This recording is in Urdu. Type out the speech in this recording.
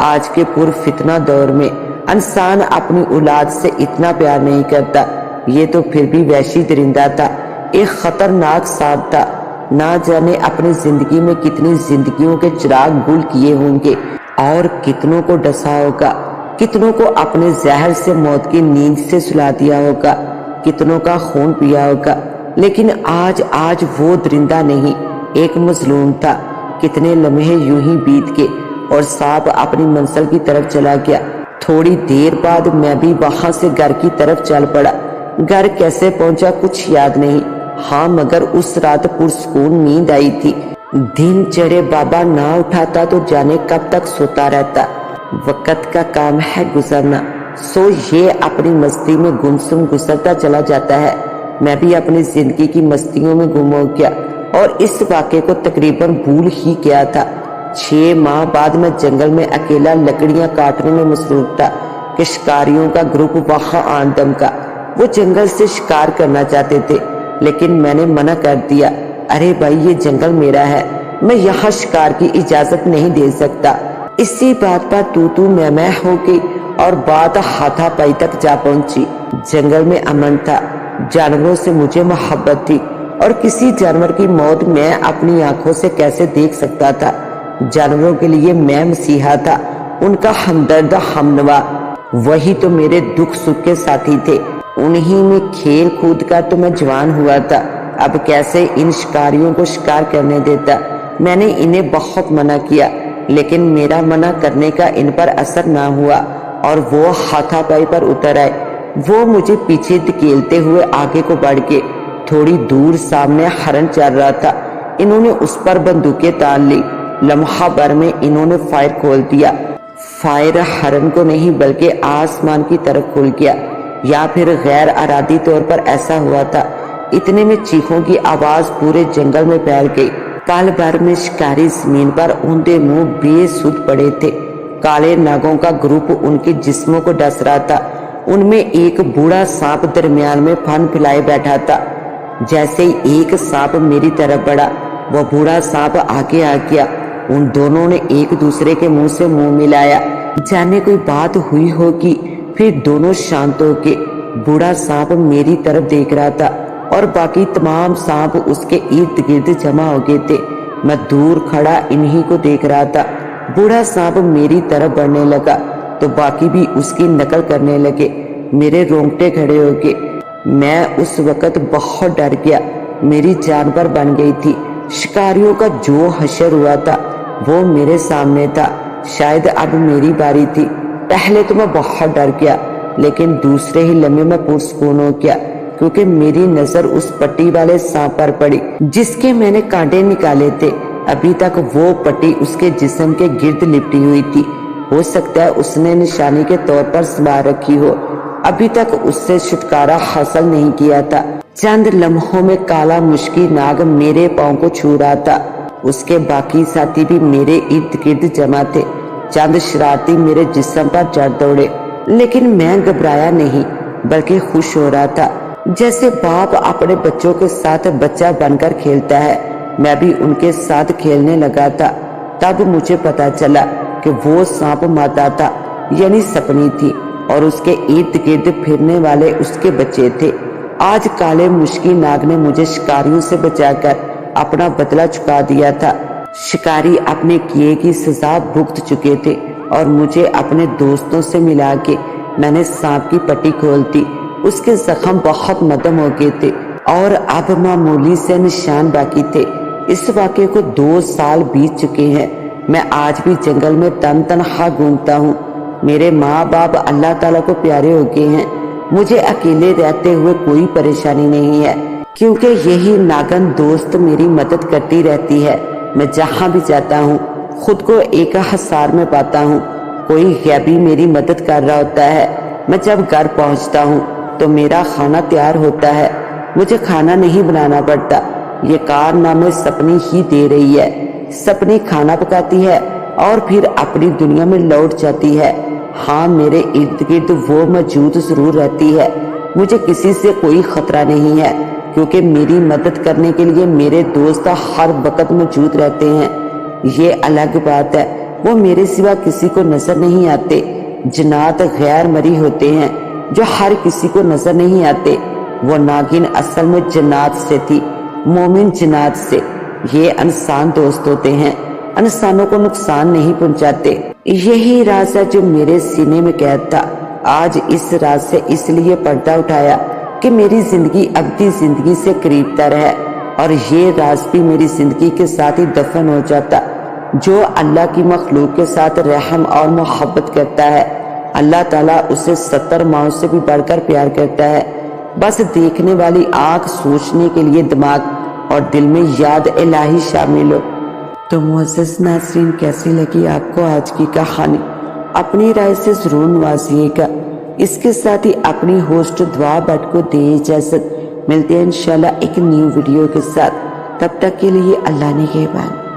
آج کے پرفتنہ دور میں انسان اپنی اولاد سے اتنا پیار نہیں کرتا۔ یہ تو پھر بھی وحشی درندہ تھا، ایک خطرناک سانپ تھا۔ نہ جانے اپنی زندگی میں کتنی زندگیوں کے چراغ گل کیے ہوں گے اور کتنوں کو ڈسا ہوگا، کتنوں کو اپنے زہر سے موت کی نیند سے سلا دیا ہوگا، کتنوں کا خون پیا ہوگا، لیکن آج وہ درندہ نہیں، ایک مظلوم تھا۔ کتنے لمحے یوں ہی بیت کے اور سانپ اپنی منزل کی طرف چلا گیا۔ تھوڑی دیر بعد میں بھی وہاں سے گھر کی طرف چل پڑا۔ گھر کیسے پہنچا کچھ یاد نہیں، ہاں مگر اس رات پرسکون نیند آئی تھی۔ دن چڑھے بابا نہ اٹھاتا تو جانے کب تک سوتا رہتا۔ وقت کا کام ہے گزرنا، سو یہ اپنی مستی میں گمسم گزرتا چلا جاتا ہے۔ میں بھی اپنی زندگی کی مستیوں میں گم ہو گیا اور اس واقعے کو تقریباً بھول ہی گیا تھا۔ 6 ماہ بعد میں جنگل میں اکیلا لکڑیاں کاٹنے میں مصروف تھا کہ شکاریوں کا گروپ وہاں آن دمکا۔ وہ جنگل سے شکار کرنا چاہتے تھے لیکن میں نے منع کر دیا۔ ارے بھائی، یہ جنگل میرا ہے، میں یہاں شکار کی اجازت نہیں دے سکتا۔ اسی بات پر تو میں ہو گئی اور بات ہاتھا پائی تک جا پہنچی۔ جنگل میں امن تھا، جانوروں سے مجھے محبت تھی اور کسی جانور کی موت میں اپنی آنکھوں سے کیسے دیکھ سکتا تھا۔ جانوروں کے لیے میں مسیحا تھا، ان کا ہمدرد ہمنوا۔ وہی تو میرے دکھ سکھ کے ساتھی تھے، انہی میں کھیل کود کر تو میں جوان ہوا تھا۔ اب کیسے ان شکاریوں کو شکار کرنے دیتا؟ میں نے انہیں بہت منع کیا لیکن میرا منع کرنے کا ان پر اثر نہ ہوا اور وہ ہاتھا پائی پر اتر آئے۔ وہ مجھے پیچھے دھکیلتے ہوئے آگے کو بڑھ گئے۔ تھوڑی دور سامنے ہرن چل رہا تھا، انہوں نے اس پر بندوقیں تان لی۔ لمحہ بھر میں انہوں نے فائر کھول دیا۔ فائر ہرن کو نہیں بلکہ آسمان کی طرف کھل گیا، یا پھر غیر ارادی طور پر ایسا ہوا تھا۔ اتنے میں چیخوں کی آواز پورے جنگل میں پھیل گئی۔ پل بھر میں شکاری زمین پر اوندے منہ بے سود پڑے تھے۔ کالے ناگوں کا گروپ ان کے جسموں کو ڈس رہا تھا۔ ان میں ایک بوڑھا سانپ درمیان میں پھن پھیلائے بیٹھا تھا۔ جیسے ہی ایک سانپ میری طرف بڑھا، وہ بوڑھا سانپ آگے آ گیا۔ ان دونوں نے ایک دوسرے کے منہ سے منہ ملایا، جانے کوئی بات ہوئی ہوگی۔ پھر دونوں شانت ہو کے بوڑھا سانپ میری طرف دیکھ رہا تھا اور باقی تمام سانپ اس کے ارد گرد جمع ہو گئے تھے۔ میں دور کھڑا انہی کو دیکھ رہا تھا۔ بوڑھا سانپ میری طرف بڑھنے لگا تو باقی بھی اس کی نقل کرنے لگے۔ میرے رونگٹے کھڑے ہو گئے۔ میں اس وقت بہت ڈر گیا، میری جان پر بن گئی تھی۔ شکاریوں کا جو حشر ہوا تھا وہ میرے سامنے تھا۔ شاید اب میری باری تھی۔ پہلے تو میں بہت ڈر گیا لیکن دوسرے ہی لمحے میں پرسکون ہو گیا کیونکہ میری نظر اس پٹی والے سانپ پر پڑی جس کے میں نے کانٹے نکالے تھے۔ ابھی تک وہ پٹی اس کے جسم کے گرد لپٹی ہوئی تھی، ہو سکتا ہے اس نے نشانی کے طور پر سنبھال رکھی ہو۔ ابھی تک اس سے چھٹکارا حاصل نہیں کیا تھا۔ چند لمحوں میں کالا مشکی ناگ میرے پاؤں کو چھو رہا تھا۔ اس کے باقی ساتھی بھی میرے ارد گرد جمع تھے۔ چند شرارتی میرے جسم پر چڑھ دوڑے لیکن میں گھبرایا نہیں بلکہ خوش ہو رہا تھا، جیسے باپ اپنے بچوں کے ساتھ بچہ بن کر کھیلتا ہے۔ میں بھی ان کے ساتھ کھیلنے لگا تھا۔ تب مجھے پتا چلا کہ وہ سانپ مادا تھا، یعنی سپنی تھی، اور اس کے ارد گرد پھرنے والے اس کے بچے تھے۔ آج کالے مشکی ناگ نے مجھے شکاریوں سے بچا کر اپنا بدلہ چکا دیا تھا۔ شکاری اپنے کیے کی سزا بھگت چکے تھے اور مجھے اپنے دوستوں سے ملا کے میں نے سانپ کی پٹی کھول دی۔ اس کے زخم بہت مدم ہو گئے تھے اور اب معمولی سے نشان باقی تھے۔ اس واقعے کو 2 سال بیت چکے ہیں۔ میں آج بھی جنگل میں تنہا گھومتا ہوں۔ میرے ماں باپ اللہ تعالیٰ کو پیارے ہو گئے ہیں۔ مجھے اکیلے رہتے ہوئے کوئی پریشانی نہیں ہے کیونکہ یہی ناگن دوست میری مدد کرتی رہتی ہے۔ میں جہاں بھی جاتا ہوں خود کو ایک حصار میں پاتا ہوں، کوئی غیبی میری مدد کر رہا ہوتا ہے۔ میں جب گھر پہنچتا ہوں تو میرا کھانا تیار ہوتا ہے، مجھے کھانا نہیں بنانا پڑتا۔ یہ کارنامے سپنی ہی دے رہی ہے۔ سپنی کھانا پکاتی ہے اور پھر اپنی دنیا میں لوٹ جاتی ہے۔ ہاں، میرے ارد گرد وہ موجود ضرور رہتی ہے۔ مجھے کسی سے کوئی خطرہ نہیں ہے کیونکہ میری مدد کرنے کے لیے میرے دوست ہر وقت موجود رہتے ہیں۔ یہ الگ بات ہے وہ میرے سوا کسی کو نظر نہیں آتے۔ جنات غیر مری ہوتے ہیں جو ہر کسی کو نظر نہیں آتے۔ وہ ناگن اصل میں جنات سے تھی، مومن جنات سے۔ یہ انسان دوست ہوتے ہیں، انسانوں کو نقصان نہیں پہنچاتے۔ یہی راز ہے جو میرے سینے میں قید تھا۔ آج اس راز سے اس لیے پردہ اٹھایا کہ میری زندگی ابدی زندگی سے قریب تر ہے، اور یہ راز بھی میری زندگی کے ساتھ ہی دفن ہو جاتا۔ جو اللہ کی مخلوق کے ساتھ رحم اور محبت کرتا ہے، اللہ تعالیٰ اسے 70 ماؤں سے بھی بڑھ کر پیار کرتا ہے۔ بس دیکھنے والی آنکھ، سوچنے کے لیے دماغ اور دل میں یاد الہی شامل ہو۔ تو معزز ناظرین، کیسی لگی آپ کو آج کی کہانی؟ اپنی رائے سے ضرور نوازیے گا۔ اس کے ساتھ ہی اپنی ہوسٹ دعا بٹ کو دے اجازت۔ ملتے ہیں انشاءاللہ ایک نیو ویڈیو کے ساتھ، تب تک کے لیے اللہ نگہبان۔